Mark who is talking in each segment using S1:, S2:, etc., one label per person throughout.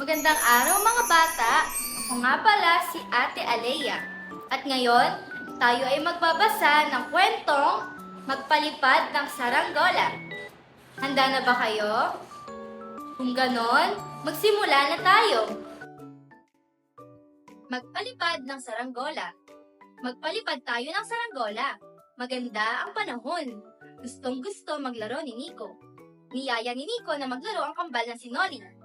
S1: Magandang araw mga bata! Ako nga pala si Ate Alea. At ngayon, tayo ay magbabasa ng kwentong Magpalipad ng Saranggola. Handa na ba kayo? Kung ganon, magsimula na tayo! Magpalipad ng Saranggola. Magpalipad tayo ng saranggola. Maganda ang panahon. Gustong-gusto maglaro ni Nico. Niyaya ni Nico na maglaro ang kambal ng si Noli.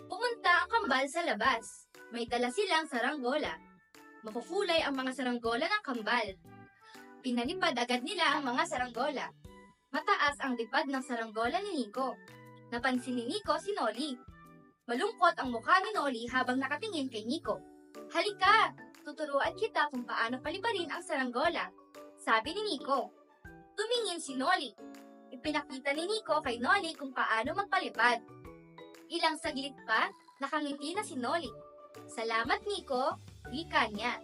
S1: Pumunta ang kambal sa labas. May dala silang saranggola. Makukulay ang mga saranggola ng kambal. Pinalipad agad nila ang mga saranggola. Mataas ang lipad ng saranggola ni Nico. Napansin ni Nico si Noli. Malungkot ang mukha ni Noli habang nakatingin kay Nico. Halika, tuturuan kita kung paano paliparin ang saranggola, sabi ni Nico. Tumingin si Noli. Ipinakita ni Nico kay Noli kung paano magpalipad. Ilang saglit pa, nakangiti na si Noli. Salamat, Nico, wika niya.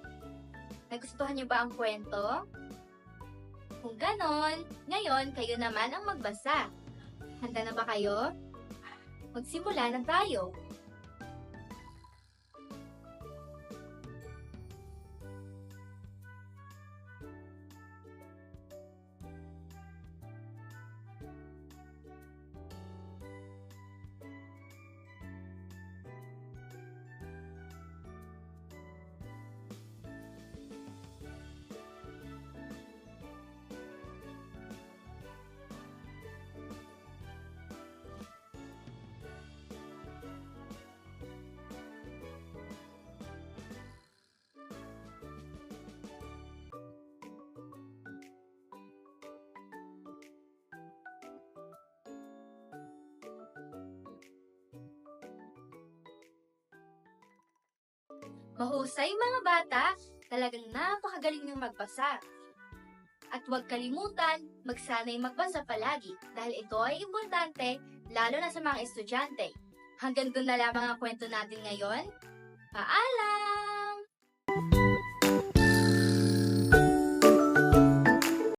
S1: Nagustuhan niyo ba ang kwento? Kung ganon, ngayon kayo naman ang magbasa. Handa na ba kayo? Magsimula na tayo. Mahusay mga bata, talagang napakagaling niyong magbasa. At huwag kalimutan, magsanay magbasa palagi dahil ito ay importante lalo na sa mga estudyante. Hanggang doon na lamang ang kwento natin ngayon. Paalam!